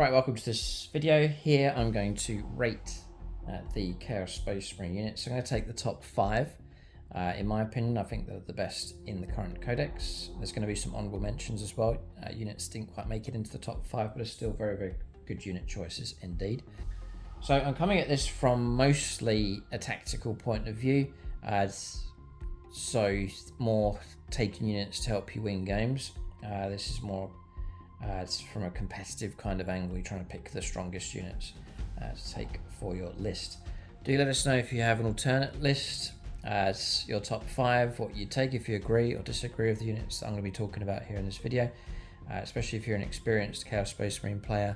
Right, welcome to this video. Here I'm going to rate the Chaos Space Marine units. I'm going to take the top 5. In my opinion, I think they're the best in the current Codex. There's going to be some honorable mentions as well. Units didn't quite make it into the top 5, but are still very, very good unit choices indeed. So I'm coming at this from mostly a tactical point of view. So more taking units to help you win games. This is more it's from a competitive kind of angle. You're trying to pick the strongest units to take for your list. Do let us know if you have an alternate list as your top 5, what you take, if you agree or disagree with the units that I'm going to be talking about here in this video, especially if you're an experienced Chaos Space Marine player,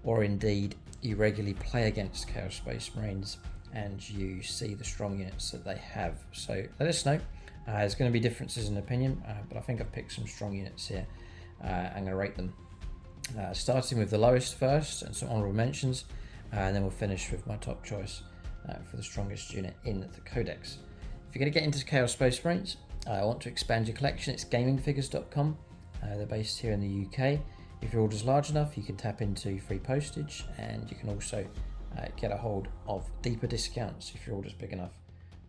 or indeed you regularly play against Chaos Space Marines and you see the strong units that they have. So let us know. There's going to be differences in opinion, but I think I've picked some strong units here. I'm going to rate them. Starting with the lowest first and some honorable mentions, and then we'll finish with my top choice for the strongest unit in the Codex. If you're going to get into Chaos Space Marines, I want to expand your collection. It's gamingfigures.com. They're based here in the UK. If your order's large enough, you can tap into free postage, and you can also get a hold of deeper discounts if your order's big enough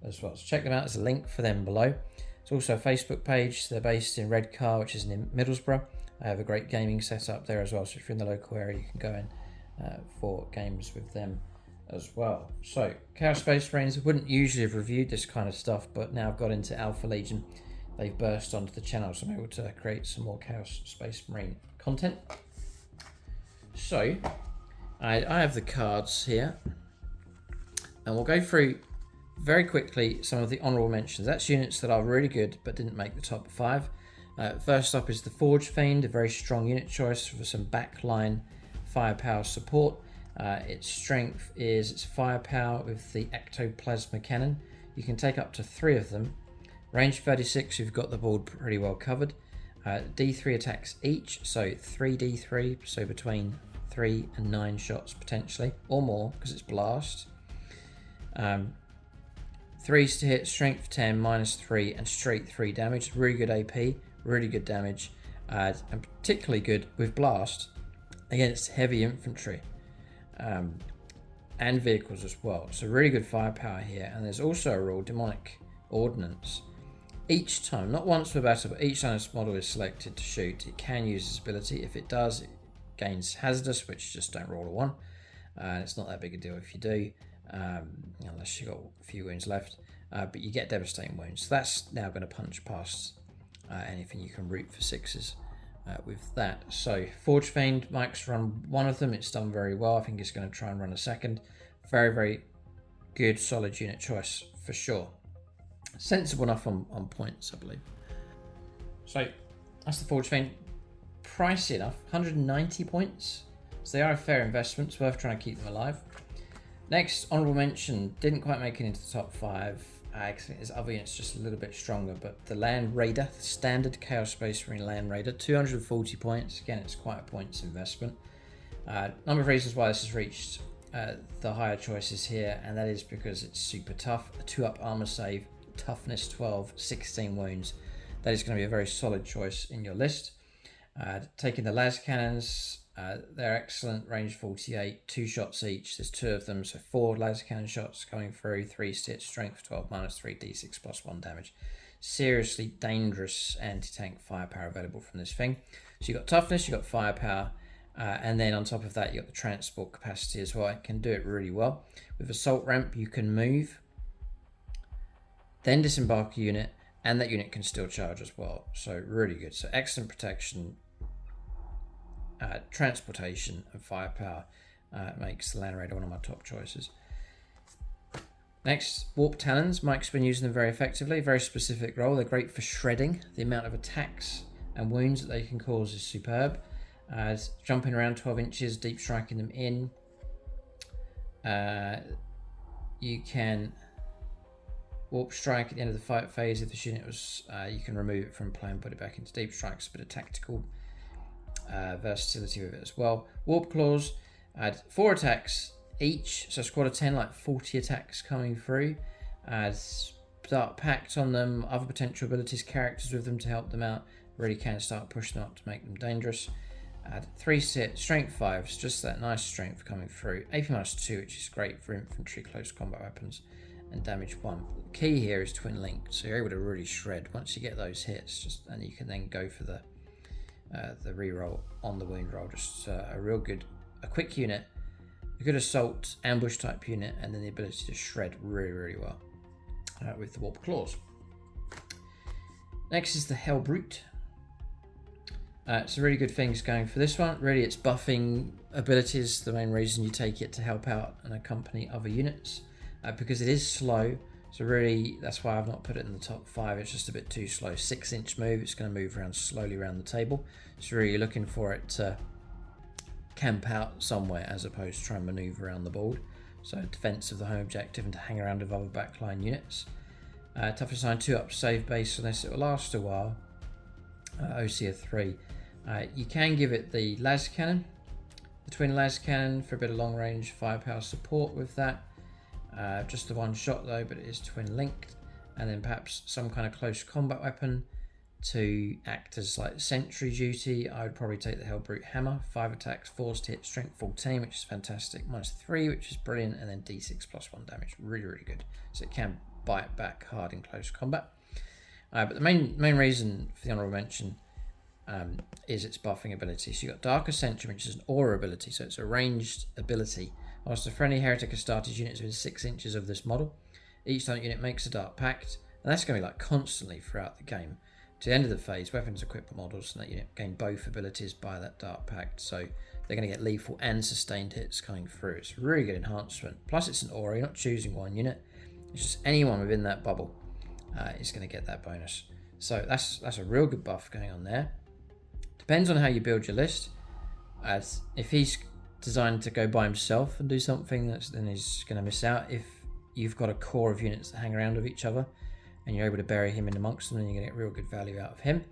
as well. So check them out. There's a link for them below. There's also a Facebook page. They're based in Redcar, which is in Middlesbrough. I have a great gaming setup there as well, so if you're in the local area, you can go in for games with them as well. So, Chaos Space Marines, I wouldn't usually have reviewed this kind of stuff, but now I've got into Alpha Legion, they've burst onto the channel, so I'm able to create some more Chaos Space Marine content. So, I have the cards here, and we'll go through very quickly some of the honourable mentions. That's units that are really good, but didn't make the top 5. First up is the Forge Fiend, a very strong unit choice for some backline firepower support. Its strength is its firepower with the ectoplasma cannon. You can take up to 3 of them. Range 36, you've got the board pretty well covered. D3 attacks each, so 3d3, so between 3 and 9 shots potentially, or more because it's blast. 3s to hit, strength 10, -3, and straight 3 damage. Really good AP. Really good damage, and particularly good with blast against heavy infantry and vehicles as well. So really good firepower here. And there's also a rule, demonic ordnance. Each time, not once per battle, but each time this model is selected to shoot, it can use this ability. If it does, it gains hazardous, which just don't roll a 1. And it's not that big a deal if you do, unless you've got a few wounds left. But you get devastating wounds. So that's now going to punch past anything you can root for 6s with that. So Forge Fiend, Mike's run one of them. It's done very well. I think he's going to try and run a second. Very, very good, solid unit choice for sure. Sensible enough on points, I believe. So that's the Forge Fiend. Pricey enough, 190 points. So they are a fair investment. It's worth trying to keep them alive. Next, honorable mention, didn't quite make it into the top 5. I think there's other units just a little bit stronger, but the Land Raider, the standard Chaos Space Marine Land Raider, 240 points. Again, it's quite a points investment. Number of reasons why this has reached the higher choices here, and that is because it's super tough. A 2-up armor save, toughness 12, 16 wounds. That is going to be a very solid choice in your list. Taking the las cannons, they're excellent, range 48, 2 shots each. There's 2 of them, so 4 laser cannon shots going through, 3 stitch, strength 12, -3, d6 +1 damage. Seriously dangerous anti-tank firepower available from this thing. So you've got toughness, you've got firepower, and then on top of that you've got the transport capacity as well. It can do it really well. With assault ramp you can move, then disembark a unit, and that unit can still charge as well. So really good. So excellent protection, transportation and firepower makes the Land Raider one of my top choices. Next, Warp Talons. Mike's been using them very effectively. Very specific role. They're great for shredding. The amount of attacks and wounds that they can cause is superb. Jumping around 12 inches, deep striking them in. You can Warp Strike at the end of the fight phase. If this unit was, you can remove it from play and put it back into deep strikes. A bit of tactical versatility with it as well. Warp Claws, add 4 attacks each, so squad of 10, like 40 attacks coming through. Add Dark Pact on them, other potential abilities, characters with them to help them out. Really can start pushing them up to make them dangerous. Add 3 strength 5, so just that nice strength coming through. AP -2, which is great for infantry, close combat weapons, and damage 1. The key here is twin linked, so you're able to really shred once you get those hits, and you can then go for the reroll on the wound roll. Just a quick unit, a good assault, ambush type unit, and then the ability to shred really, really well with the warp claws. Next is the Hell Brute. So really good things going for this one. Really, it's buffing abilities, the main reason you take it, to help out and accompany other units, because it is slow. So really, that's why I've not put it in the top 5. It's just a bit too slow. 6-inch move. It's going to move around slowly around the table. So really, you're looking for it to camp out somewhere as opposed to try and maneuver around the board. So defense of the home objective and to hang around with other backline units. Toughness 9, 2 up save base unless it will last a while. OC of 3. You can give it the las cannon, the twin las cannon, for a bit of long range firepower support with that. Just the one shot though, but it is twin linked. And then perhaps some kind of close combat weapon to act as like sentry duty. I would probably take the Hellbrute Hammer. 5 attacks, forced hit, strength 14, which is fantastic. -3, which is brilliant, and then D6 +1 damage. Really, really good. So it can bite back hard in close combat. But the main reason for the honorable mention is its buffing ability. So you've got Dark Ascension, which is an aura ability, so it's a ranged ability. Whilst the friendly heretic has started units within 6 inches of this model, each target unit makes a Dark Pact, and that's going to be like constantly throughout the game. To the end of the phase, weapons equipped models and that unit gain both abilities by that Dark Pact, so they're going to get lethal and sustained hits coming through. It's a really good enhancement. Plus it's an aura, you're not choosing one unit, it's just anyone within that bubble is going to get that bonus. So that's a real good buff going on there. Depends on how you build your list. As if he's designed to go by himself and do something, then he's going to miss out. If you've got a core of units that hang around with each other and you're able to bury him in amongst them, then you're going to get real good value out of him.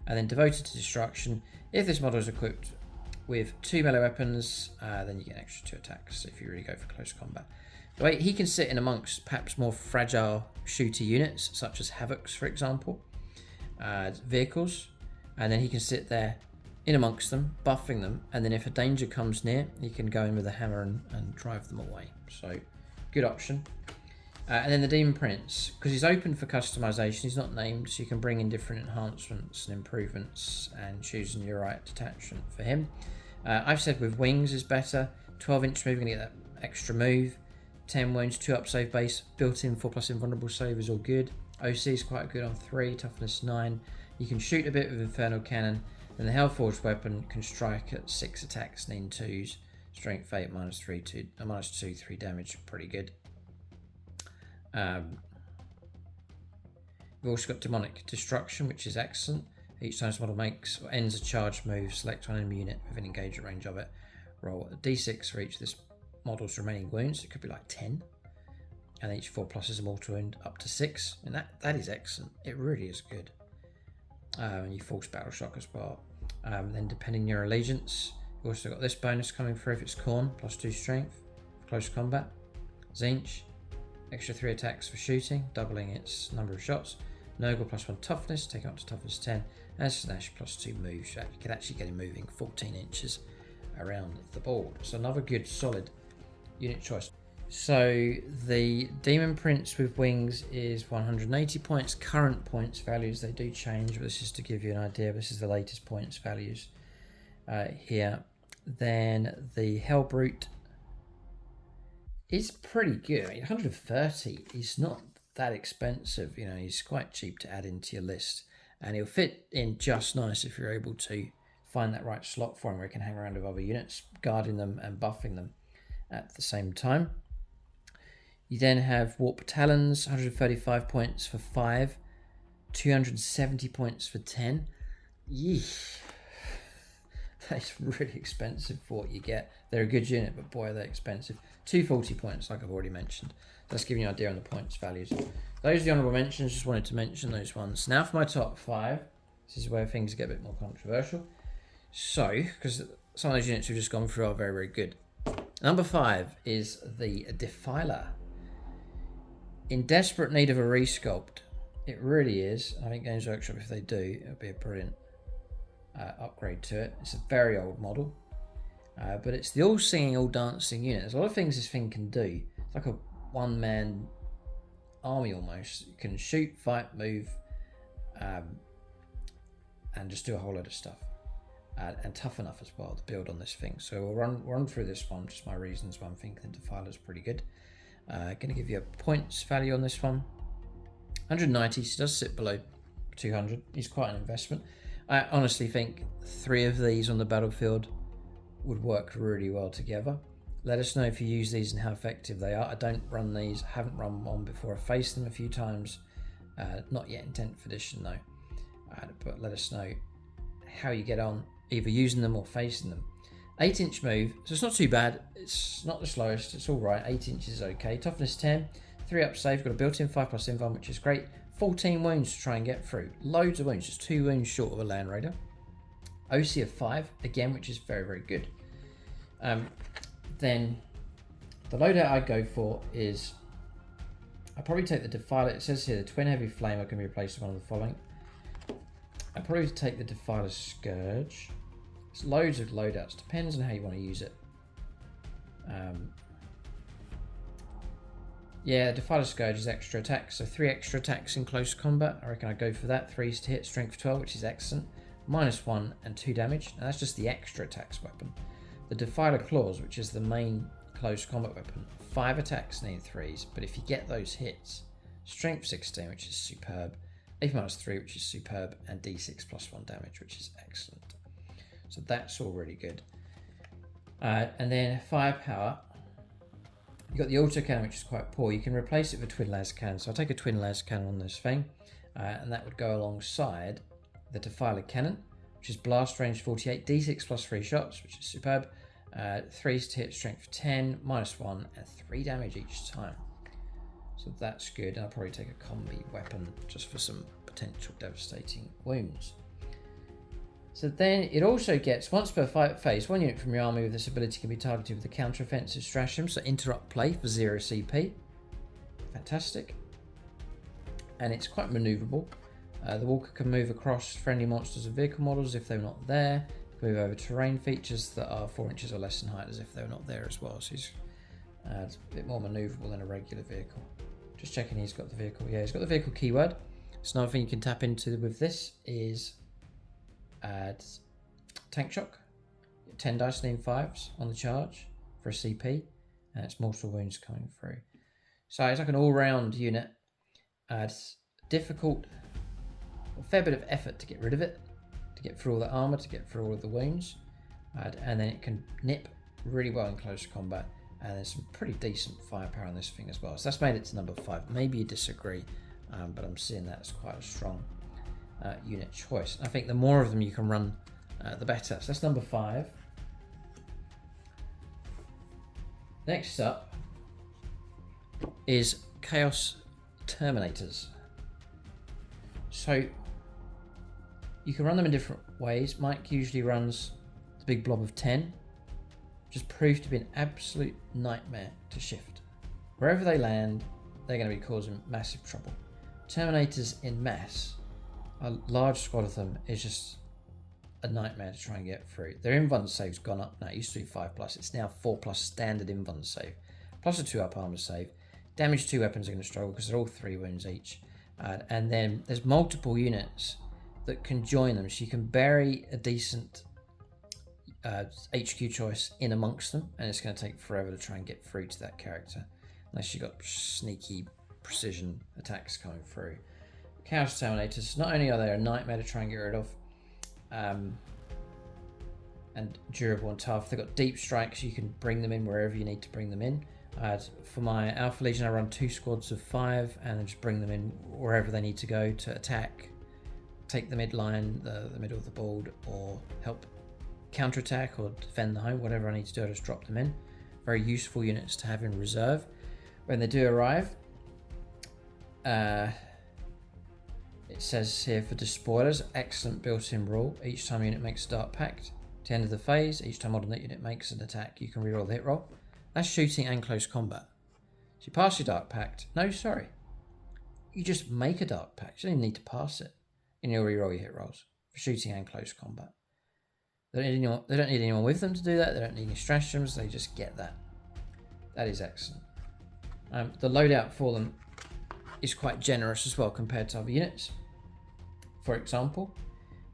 And then Devoted to Destruction. If this model is equipped with 2 melee weapons, then you get an extra 2 attacks if you really go for close combat. The way he can sit in amongst perhaps more fragile shooter units, such as Havocs, for example, vehicles, and then he can sit there in amongst them, buffing them, and then if a danger comes near, he can go in with a hammer and drive them away. So, good option. And then the Demon Prince, because he's open for customization, he's not named, so you can bring in different enhancements and improvements and choosing your right detachment for him. I've said with wings is better. 12-inch move, you're going to get that extra move. 10 wounds, 2 up save base, built-in 4+ invulnerable save is all good. OC is quite good on 3, toughness 9. You can shoot a bit with Infernal Cannon, and the Hellforged weapon can strike at 6 attacks, need 2s, strength 8, -2, 3 damage, pretty good. We've also got Demonic Destruction, which is excellent. Each time this model makes or ends a charge move, select one enemy unit within engaged range of it. Roll a d6 for each of this model's remaining wounds. It could be like 10. And each 4+ is a mortal wound up to 6. And that is excellent. It really is good. And you force Battle Shock as well. Then depending on your allegiance, you've also got this bonus coming through if it's Khorne, +2 strength, close combat. Tzeentch, extra 3 attacks for shooting, doubling its number of shots. Nurgle +1 toughness, taking up to toughness 10. And Slash +2 move. So you can actually get him moving 14 inches around the board. So another good solid unit choice. So the Demon Prince with wings is 180 points. Current points values, they do change, but this is to give you an idea. This is the latest points values here. Then the Hellbrute is pretty good. I mean, 130 is not that expensive. You know, he's quite cheap to add into your list, and he'll fit in just nice if you're able to find that right slot for him where he can hang around with other units, guarding them and buffing them at the same time. You then have Warp Talons, 135 points for 5, 270 points for 10. Yeesh. That's really expensive for what you get. They're a good unit, but boy, are they expensive. 240 points, like I've already mentioned. That's giving you an idea on the points values. Those are the honourable mentions, just wanted to mention those ones. Now for my top 5. This is where things get a bit more controversial. So, because some of those units we've just gone through are very, very good. Number 5 is the Defiler. In desperate need of a resculpt. It really is. I think Games Workshop, if they do, it'll be a brilliant upgrade to it. It's a very old model, but it's the all singing, all dancing unit. There's a lot of things this thing can do. It's like a one-man army almost. You can shoot, fight, move, and just do a whole load of stuff. And tough enough as well to build on this thing. So we'll run through this one, just my reasons why I'm thinking Defiler's pretty good. Going to give you a points value on this one. 190, so does sit below 200. He's quite an investment. I honestly think 3 of these on the battlefield would work really well together. Let us know if you use these and how effective they are. I don't run these, haven't run one before. I've faced them a few times. Not yet in 10th edition though. But let us know how you get on, either using them or facing them. 8-inch move, so it's not too bad. It's not the slowest, it's alright. 8 inches is okay. Toughness 10, 3 up save, got a built-in 5+ invuln, which is great. 14 wounds to try and get through. Loads of wounds, just 2 wounds short of a Land Raider. OC of 5, again, which is very, very good. Then the loadout I'd go for is, I'd probably take the Defiler. It says here the Twin Heavy Flamer can be replaced with one of the following. I'd probably take the Defiler Scourge. There's loads of loadouts, depends on how you want to use it. Yeah, Defiler Scourge is extra attack, so 3 extra attacks in close combat. I reckon I'd go for that. 3s to hit, strength 12, which is excellent. -1 and 2 damage. Now that's just the extra attacks weapon. The Defiler Claws, which is the main close combat weapon, 5 attacks need 3s, but if you get those hits, strength 16, which is superb, AP -3, which is superb, and D6 +1 damage, which is excellent. So that's all really good. And then firepower. You've got the autocannon, which is quite poor. You can replace it with twin las cannon. So I'll take a twin las cannon on this thing, and that would go alongside the Defiler cannon, which is blast range 48, D6 +3 shots, which is superb. 3s to hit, strength 10, -1, and 3 damage each time. So that's good. And I'll probably take a combi weapon just for some potential devastating wounds. So then it also gets, once per fight phase, 1 unit from your army with this ability can be targeted with a counter-offensive stratagem, so interrupt play for 0 CP. Fantastic. And it's quite maneuverable. The Walker can move across friendly monsters and vehicle models if they're not there. Move over terrain features that are 4 inches or less in height as if they're not there as well. So he's it's a bit more maneuverable than a regular vehicle. Just checking he's got the vehicle. Yeah, he's got the vehicle keyword. So another thing you can tap into with this is tank shock. 10 dice lean 5s on the charge for a CP, and it's mortal wounds coming through. So it's like an all-round unit. It's difficult, a fair bit of effort to get rid of it, to get through all the armor, to get through all of the wounds, and then it can nip really well in close combat. And there's some pretty decent firepower on this thing as well. So that's made it to number 5. Maybe you disagree, but I'm seeing that as quite a strong unit choice. I think the more of them you can run, the better. So that's number 5. Next up is Chaos Terminators. So you can run them in different ways. Mike usually runs the big blob of 10, which has proved to be an absolute nightmare to shift. Wherever they land, they're going to be causing massive trouble. Terminators in mass, a large squad of them, is just a nightmare to try and get through. Their invuln save's gone up now. It used to be 5+, it's now 4+ standard invuln save, plus a 2 up armor save. Damage 2 weapons are going to struggle because they're all 3 wounds each. And then there's multiple units that can join them, so you can bury a decent HQ choice in amongst them, and it's going to take forever to try and get through to that character unless you've got sneaky precision attacks coming through. Chaos Terminators, not only are they a nightmare to try and get rid of, and durable and tough, they've got deep strikes, so you can bring them in wherever you need to bring them in. For my Alpha Legion, I run 2 squads of 5 and then just bring them in wherever they need to go to attack, take the midline, the middle of the board, or help counterattack or defend the home, whatever I need to do, I just drop them in. Very useful units to have in reserve. When they do arrive, it says here for despoilers, excellent built-in rule. Each time a unit makes a Dark Pact, at the end of the phase, each time alternate unit makes an attack, you can reroll the hit roll. That's shooting and close combat. So you pass your Dark Pact. No, sorry. You just make a Dark Pact. You don't even need to pass it. And you'll reroll your hit rolls for shooting and close combat. They don't need anyone with them to do that. They don't need any stratagems. They just get that. That is excellent. The loadout for them is quite generous as well compared to other units. For example,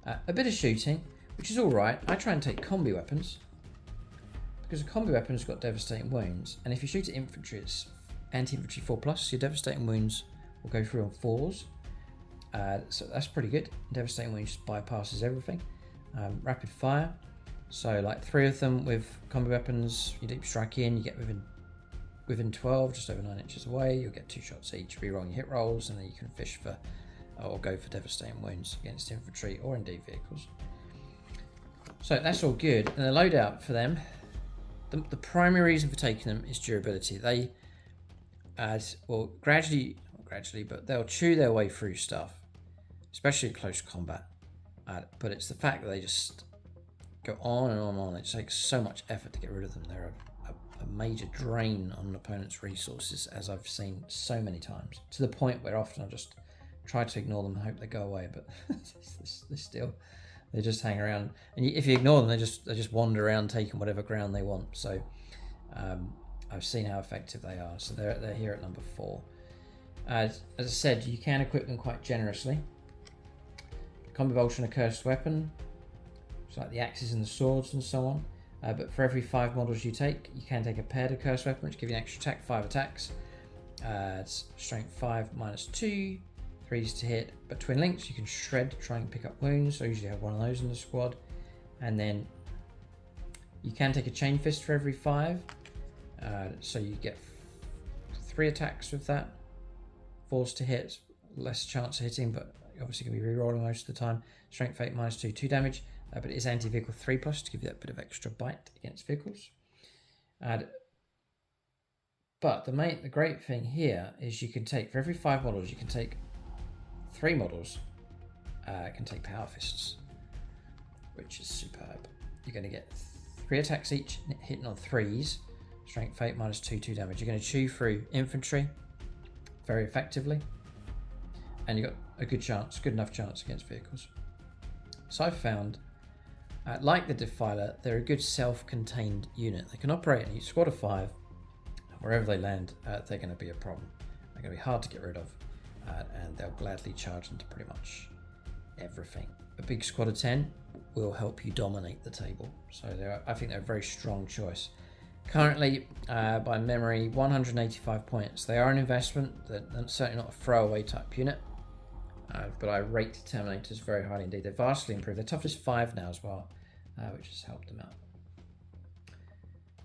a bit of shooting, which is all right. I try and take combi weapons because a combi weapon has got devastating wounds, and if you shoot at infantry, it's anti-infantry 4+. Your devastating wounds will go through on 4s, so that's pretty good. Devastating wounds bypasses everything. Rapid fire, so like 3 of them with combi weapons. You deep strike in, you get within 12, just over 9 inches away. You'll get 2 shots each, re-rolling your hit rolls, and then you can fish for or go for devastating wounds against infantry or indeed vehicles. So that's all good. And the loadout for them, the primary reason for taking them is durability. They gradually, but they'll chew their way through stuff, especially close combat. But it's the fact that they just go on and on and on. It takes so much effort to get rid of them. They're a major drain on an opponent's resources, as I've seen so many times, to the point where often I just try to ignore them and hope they go away, but they just hang around. And if you ignore them, they just wander around taking whatever ground they want. So I've seen how effective they are. So they're here at number 4. As I said, you can equip them quite generously. Combi bolts and a cursed weapon, it's like the axes and the swords and so on. But for every 5 models you take, you can take a paired cursed weapon, which give you an extra attack, 5 attacks. It's strength 5 -2, 3s to hit. But twin links, you can shred, try and pick up wounds. So I usually have one of those in the squad. And then you can take a chain fist for every 5. So you get 3 attacks with that. 4s to hit, less chance of hitting, but obviously going to be re-rolling most of the time. Strength 8 -2, 2 damage, but it is anti-vehicle 3+ to give you that bit of extra bite against vehicles. But the great thing here is you can take, for every 5 models, you can take 3 models can take power fists, which is superb. You're going to get 3 attacks each, hitting on 3s. Strength 8 -2, 2 damage. You're going to chew through infantry very effectively, and you've got a good enough chance against vehicles. So I've found, like the Defiler, they're a good self-contained unit. They can operate in each squad of 5. Wherever they land, they're going to be a problem. They're going to be hard to get rid of, and they'll gladly charge into pretty much everything. A big squad of 10 will help you dominate the table. So I think they're a very strong choice. Currently, by memory, 185 points. They are an investment. They're certainly not a throwaway type unit. But I rate Terminators very highly indeed. They're vastly improved. They're toughness 5 now as well, which has helped them out.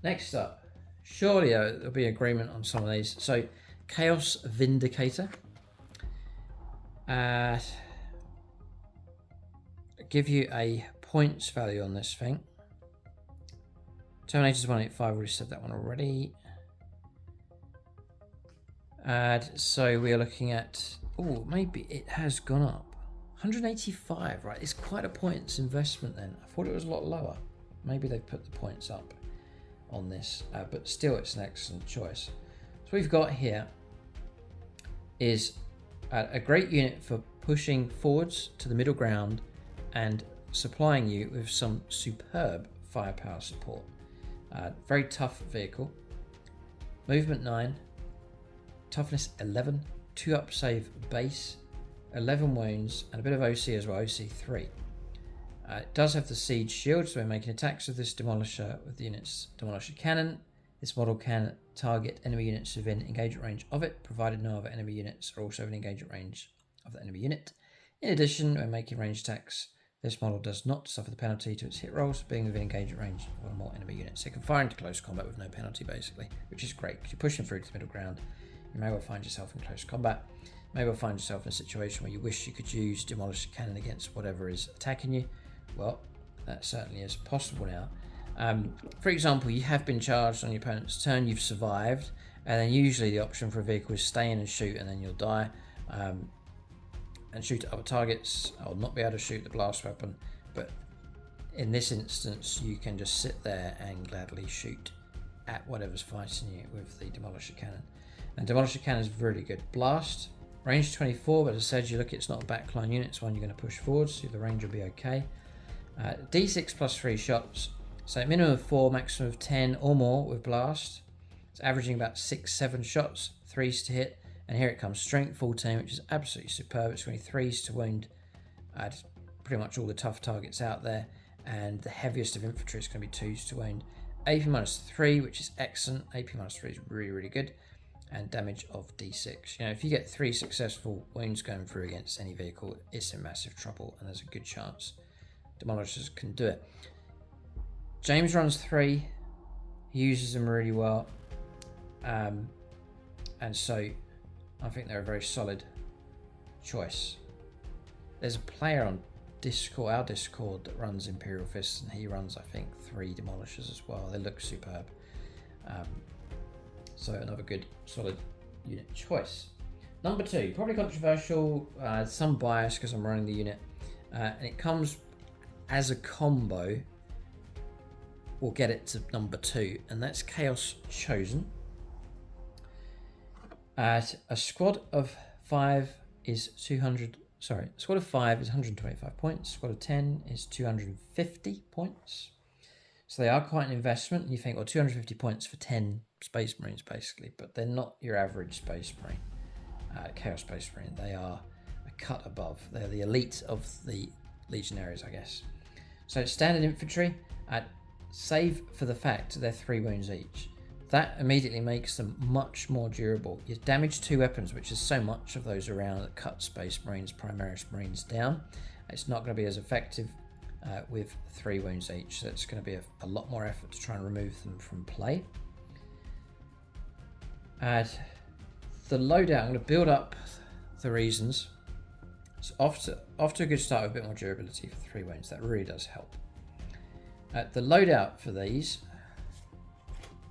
Next up, surely there'll be agreement on some of these. So, Chaos Vindicator. Give you a points value on this thing. Terminators 185, we said that one already. So we are looking at, maybe it has gone up. 185, right? It's quite a points investment then. I thought it was a lot lower. Maybe they've put the points up on this, but still it's an excellent choice. So we've got here is a great unit for pushing forwards to the middle ground and supplying you with some superb firepower support. Very tough vehicle. Movement 9, toughness 11, 2 up save base, 11 wounds, and a bit of OC as well, OC 3. It does have the siege shield, so we're making attacks with this demolisher with the unit's demolisher cannon. This model can target enemy units within engagement range of it, provided no other enemy units are also within engagement range of the enemy unit. In addition, when making ranged attacks, this model does not suffer the penalty to its hit rolls, being within engagement range of one or more enemy units. So it can fire into close combat with no penalty, basically, which is great, because you're pushing through to the middle ground. You may well find yourself in close combat. You may well find yourself in a situation where you wish you could use Demolisher Cannon against whatever is attacking you. Well, that certainly is possible now. For example, you have been charged on your opponent's turn, you've survived, and then usually the option for a vehicle is stay in and shoot, and then you'll die. And shoot at other targets, or not be able to shoot the blast weapon, but in this instance you can just sit there and gladly shoot at whatever's fighting you with the Demolisher Cannon. And Demolisher Cannon is really good. Blast, range 24, but as I said, you look, it's not a backline unit, it's one you're going to push forward, so the range will be okay. D6 plus 3 shots, so minimum of 4, maximum of 10 or more with blast. It's averaging about 6-7 shots, 3s to hit, and here it comes, strength 14, which is absolutely superb. It's going to be 3s to wound pretty much all the tough targets out there, and the heaviest of infantry is going to be 2s to wound. AP minus 3, which is excellent. AP minus 3 is really, really good. And damage of D6. You know, if you get 3 successful wounds going through against any vehicle, it's in massive trouble, and there's a good chance Demolishers can do it. James runs 3. He uses them really well. And so I think they're a very solid choice. There's a player on Discord, our Discord, that runs Imperial Fists, and he runs, I think, 3 Demolishers as well. They look superb. So another good, solid unit choice. Number 2, probably controversial, some bias because I'm running the unit, and it comes as a combo. We'll get it to number 2, and that's Chaos Chosen. A squad of 5 is 200. Sorry, a squad of 5 is 125 points. Squad of 10 is 250 points. So they are quite an investment. You think, well, 250 points for 10 Space Marines, basically, but they're not your average Space Marine, Chaos Space Marine. They are a cut above. They're the elite of the Legionaries, I guess. So standard infantry, save for the fact they're 3 wounds each. That immediately makes them much more durable. You damage 2 weapons, which is so much of those around that cut Space Marines, Primaris Marines down. It's not going to be as effective with 3 wounds each, so it's going to be a lot more effort to try and remove them from play. The loadout, I'm going to build up the reasons. So off to a good start with a bit more durability for 3 wounds. That really does help. The loadout for these,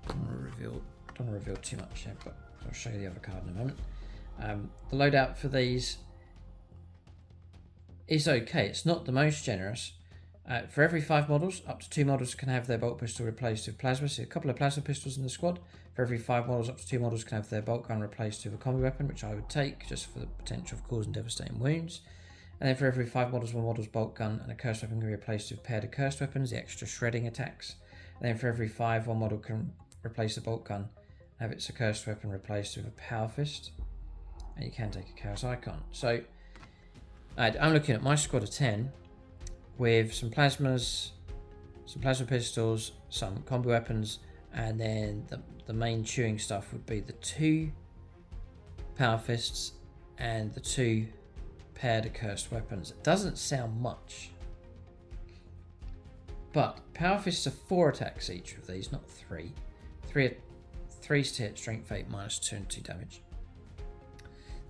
I don't want to reveal too much yet, but I'll show you the other card in a moment. The loadout for these is okay. It's not the most generous. For every 5 models, up to 2 models can have their bolt pistol replaced with plasma. So a couple of plasma pistols in the squad. For every 5 models, up to 2 models can have their bolt gun replaced with a combi weapon, which I would take just for the potential of causing devastating wounds. And then for every 5 models, 1 model's bolt gun and a cursed weapon can be replaced with paired cursed weapons, the extra shredding attacks. And then for every 5, 1 model can replace the bolt gun, have its cursed weapon replaced with a power fist. And you can take a chaos icon. So I'm looking at my squad of 10 with some plasmas, some plasma pistols, some combo weapons, and then the main chewing stuff would be the 2 power fists and the 2 paired accursed weapons. It doesn't sound much, but power fists are 4 attacks each of these, not 3. 3's to hit, strength 8, -2 and 2 damage.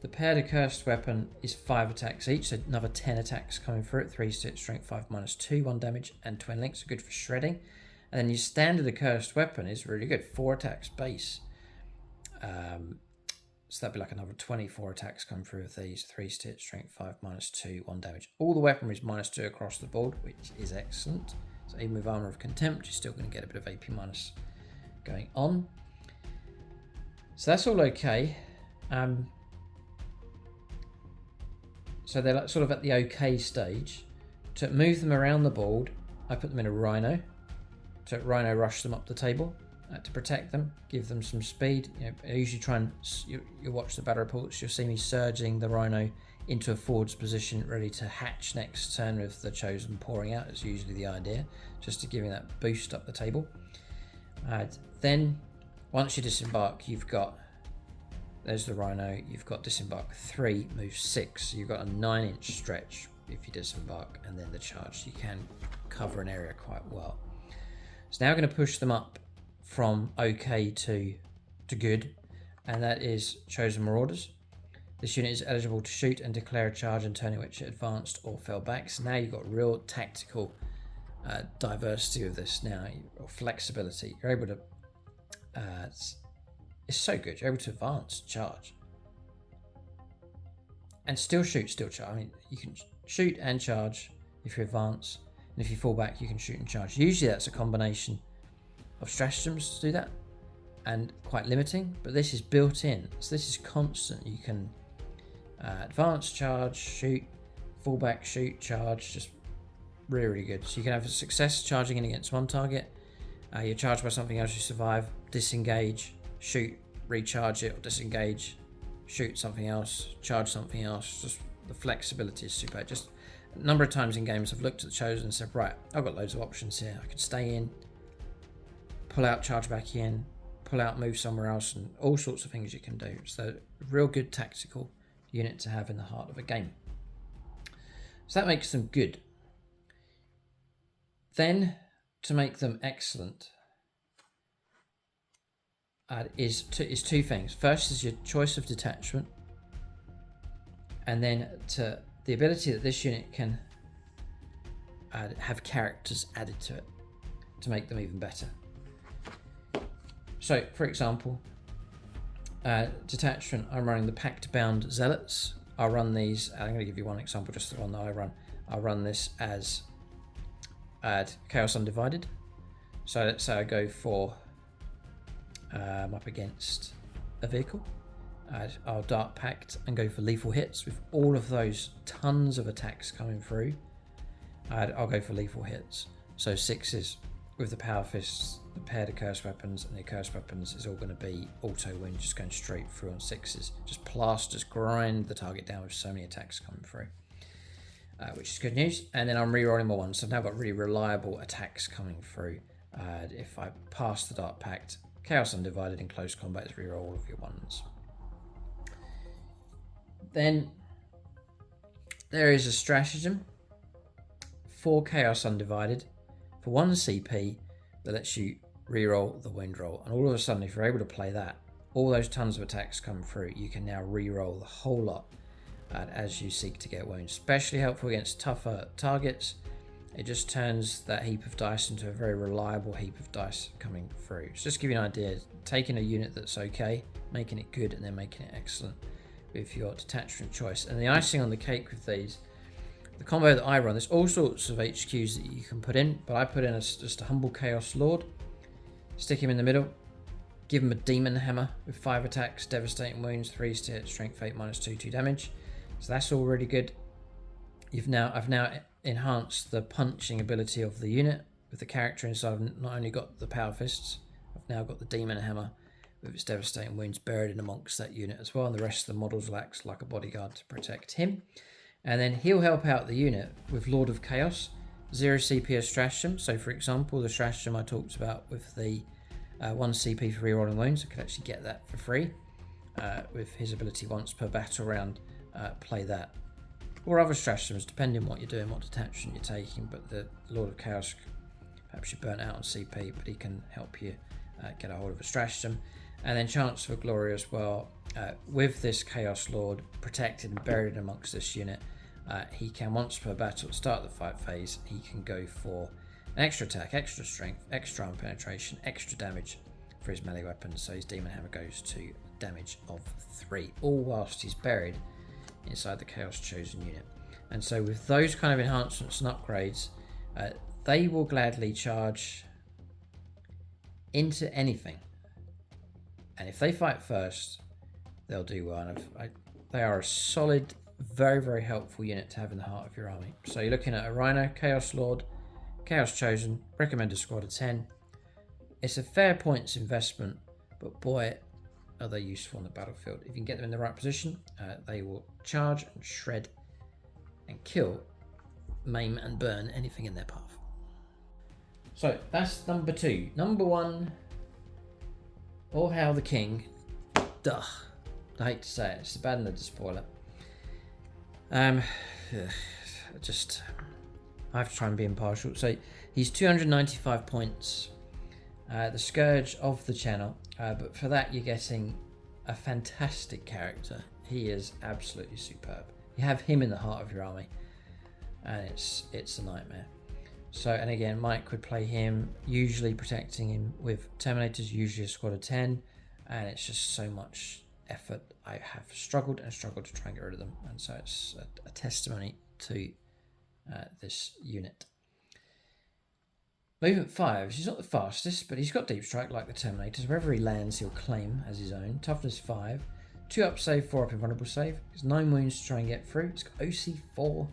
The paired accursed weapon is 5 attacks each, so another 10 attacks coming through it. 3's to hit, strength 5, -2, 1 damage, and twin links are good for shredding. And then your standard accursed weapon is really good, 4 attacks base. So that'd be like another 24 attacks come through with these. 3's to hit, strength 5, -2, 1 damage. All the weaponry is -2 across the board, which is excellent. So even with Armor of Contempt, you're still going to get a bit of AP minus going on. So that's all okay. So they're like sort of at the okay stage. To move them around the board, I put them in a Rhino. To Rhino rush them up the table to protect them, give them some speed. You know, I usually try and you watch the battle reports. You'll see me surging the Rhino into a forward's position, ready to hatch next turn with the Chosen pouring out. Is usually the idea, just to give you that boost up the table. Then once you disembark, you've got, there's the Rhino, you've got disembark 3, move 6, so you've got a 9-inch stretch if you disembark, and then the charge. You can cover an area quite well. So now we're going to push them up from okay to good, and that is Chosen Marauders. This unit is eligible to shoot and declare a charge and turn in which it advanced or fell back. So now you've got real tactical diversity of this now, or flexibility. You're able to, it's so good, you're able to advance, charge, and still shoot, still charge. I mean, you can shoot and charge if you advance, and if you fall back, you can shoot and charge. Usually that's a combination of stratagems to do that, and quite limiting, but this is built in, so this is constant. You can advance, charge, shoot, fall back, shoot, charge, just Really, really good. So you can have a success charging in against one target. You're charged by something else, you survive, disengage, shoot, recharge it, or disengage, shoot something else, charge something else. Just the flexibility is super. Just a number of times in games I've looked at the Chosen and said, right, I've got loads of options here. I could stay in, pull out, charge back in, pull out, move somewhere else, and all sorts of things you can do. So a real good tactical unit to have in the heart of a game. So that makes them good. Then, to make them excellent, is two things. First is your choice of detachment, and then to the ability that this unit can have characters added to it to make them even better. So, for example, detachment, I'm running the Pact Bound Zealots. I'll run these, I'm going to give you one example, just the one that I run. I'll run this as Chaos Undivided. So let's say I go for up against a vehicle. I'll Dark Pact and go for lethal hits with all of those tons of attacks coming through. I'll go for lethal hits. So 6s with the Power Fists, the paired Accursed Weapons, and the Accursed Weapons is all going to be auto win, just going straight through on 6s. Just grind the target down with so many attacks coming through. Which is good news. And then I'm re-rolling my ones, so I've now got really reliable attacks coming through. If I pass the Dark Pact, Chaos Undivided in close combat is re-roll all of your ones. Then there is a stratagem for Chaos Undivided for 1 CP that lets you re-roll the wound roll. And all of a sudden, if you're able to play that, all those tons of attacks come through, you can now re-roll the whole lot as you seek to get wounds. Especially helpful against tougher targets. It just turns that heap of dice into a very reliable heap of dice coming through. So just to give you an idea, taking a unit that's okay, making it good, and then making it excellent with your detachment choice. And the icing on the cake with these, the combo that I run, there's all sorts of HQs that you can put in, but I put in just a Humble Chaos Lord, stick him in the middle, give him a Demon Hammer with 5 attacks, devastating wounds, 3 to hit, strength 8 -2 damage. So that's all really good. I've now enhanced the punching ability of the unit with the character inside. I've not only got the Power Fists, I've now got the Demon Hammer with its devastating wounds buried in amongst that unit as well, and the rest of the models will act like a bodyguard to protect him. And then he'll help out the unit with Lord of Chaos, 0 CP as stratagem. So for example, the stratagem I talked about with the 1 CP for rerolling wounds, I could actually get that for free with his ability once per battle round, play that. Or other stratagems, depending on what you're doing, what detachment you're taking, but the Lord of Chaos, perhaps you're burnt out on CP, but he can help you get a hold of a stratagem. And then Chance for Glory as well. With this Chaos Lord protected and buried amongst this unit, he can, once per battle, start the fight phase, he can go for an extra attack, extra strength, extra arm penetration, extra damage for his melee weapons. So his Demon Hammer goes to damage of 3, all whilst he's buried inside the Chaos Chosen unit. And so with those kind of enhancements and upgrades, they will gladly charge into anything. And if they fight first, they'll do well. And they are a solid, very, very helpful unit to have in the heart of your army. So you're looking at a Rhino, Chaos Lord, Chaos Chosen, recommended squad of 10. It's a fair points investment, but boy, are they useful on the battlefield. If you can get them in the right position, they will charge and shred and kill, maim and burn anything in their path. So that's number 2. Number 1, All Hail the King. Duh. I hate to say it, it's the bad and the spoiler. I have to try and be impartial. So he's 295 points. The Scourge of the channel, but for that you're getting a fantastic character. He is absolutely superb. You have him in the heart of your army, and it's a nightmare. So, and again, Mike would play him, usually protecting him with Terminators, usually a squad of 10, and it's just so much effort. I have struggled and struggled to try and get rid of them, and so it's a testimony to this unit. Movement 5, he's not the fastest, but he's got deep strike like the Terminators. Wherever he lands, he'll claim as his own. Toughness 5, 2 up save, 4 up invulnerable save. It's 9 wounds to try and get through. It's got OC 4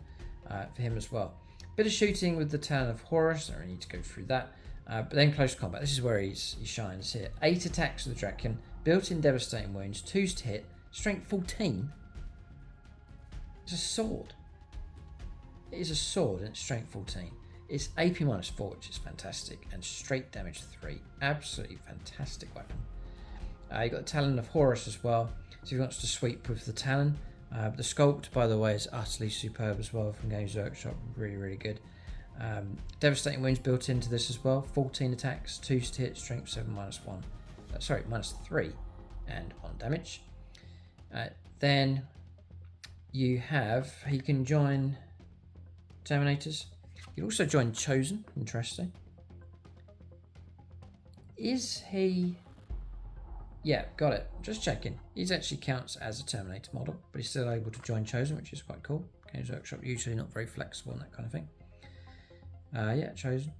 for him as well. Bit of shooting with the Talon of Horus. I don't really need to go through that. But then close combat. This is where he shines here. 8 attacks with the Draken. Built-in devastating wounds. 2s to hit. Strength 14. It's a sword. It is a sword and it's strength 14. It's AP -4, which is fantastic. And straight damage 3. Absolutely fantastic weapon. You've got the Talon of Horus as well. So if he wants to sweep with the Talon. The sculpt, by the way, is utterly superb as well from Games Workshop. Really, really good. Devastating wounds built into this as well. 14 attacks, 2s to hit, strength 7 -1. -3 and 1 damage. Then you have, he can join Terminators. You can also join Chosen. Interesting. Is he... Yeah, got it. Just checking. He actually counts as a Terminator model, but he's still able to join Chosen, which is quite cool. Games Workshop usually not very flexible and that kind of thing. Yeah, Chosen.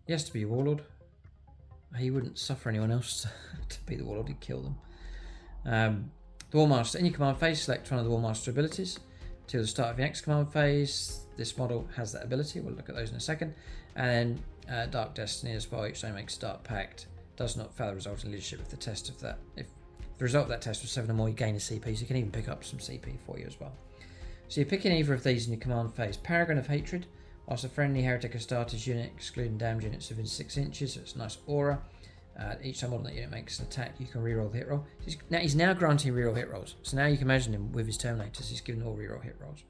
He has to be a Warlord. He wouldn't suffer anyone else to be the Warlord. He'd kill them. The Warmaster. In your command phase, select one of the Warmaster abilities. Till the start of your next command phase, this model has that ability. We'll look at those in a second. And then Dark Destiny as well. Each time makes a Dark Pact. Does not fail the result in leadership if the test of that. If the result of that test was 7 or more, you gain a CP. So you can even pick up some CP for you as well. So you're picking either of these in your command phase. Paragon of Hatred. Whilst a friendly Heretic or Starters unit, excluding damage units within 6 inches, so it's a nice aura. Each time model that unit makes an attack, you can reroll the hit roll. He's now granting reroll hit rolls. So now you can imagine him with his Terminators, he's given all reroll hit rolls.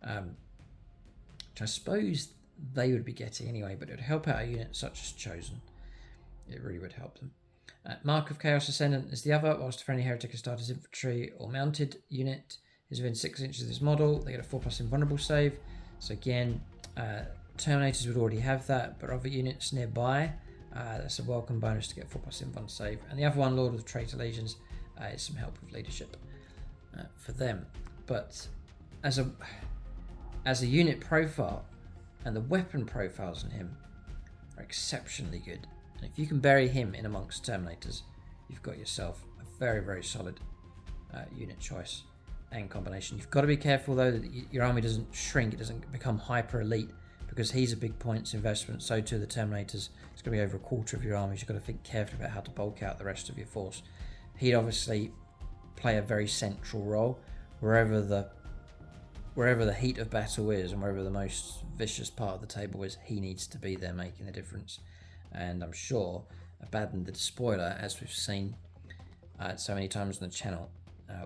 Which I suppose they would be getting anyway, but it would help out a unit such as Chosen. It really would help them. Mark of Chaos Ascendant is the other. Whilst a friendly Heretic or Starters infantry or mounted unit is within 6 inches of this model, they get a 4+ invulnerable save. So again, Terminators would already have that, but other units nearby, that's a welcome bonus to get 4+ invuln save. And the other one, Lord of the Traitor Legions, is some help with leadership for them. But as a unit profile, and the weapon profiles on him are exceptionally good. And if you can bury him in amongst Terminators, you've got yourself a very, very solid unit choice and combination. You've got to be careful though that your army doesn't shrink, it doesn't become hyper elite, because he's a big points investment. So too the Terminators. It's going to be over a quarter of your army. You've got to think carefully about how to bulk out the rest of your force. He'd obviously play a very central role wherever the heat of battle is and wherever the most vicious part of the table is. He needs to be there making a difference. And I'm sure Abaddon the Despoiler, as we've seen so many times on the channel,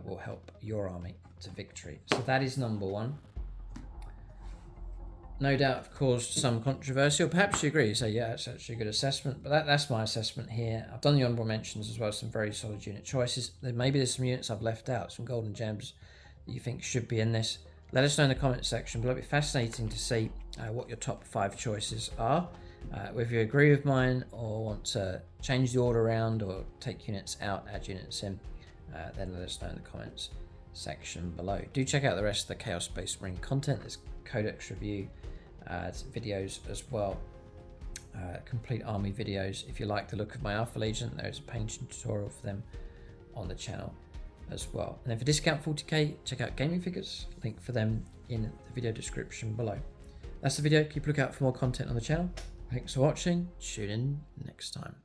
will help your army to victory. So that is number 1. No doubt have caused some controversy, or perhaps you agree, you say, yeah, it's actually a good assessment, but that's my assessment here. I've done the honourable mentions as well, some very solid unit choices. Maybe there's some units I've left out, some golden gems that you think should be in this. Let us know in the comment section below. It'll be fascinating to see what your top 5 choices are. Whether you agree with mine or want to change the order around or take units out, add units in, then let us know in the comments section below. Do check out the rest of the Chaos Space Marine content. There's Codex review videos as well, complete army videos. If you like the look of my Alpha Legion, there's a painting tutorial for them on the channel as well. And then for discount 40k, check out gaming figures, link for them in the video description below. That's the video. Keep a lookout for more content on the channel. Thanks for watching. Tune in next time.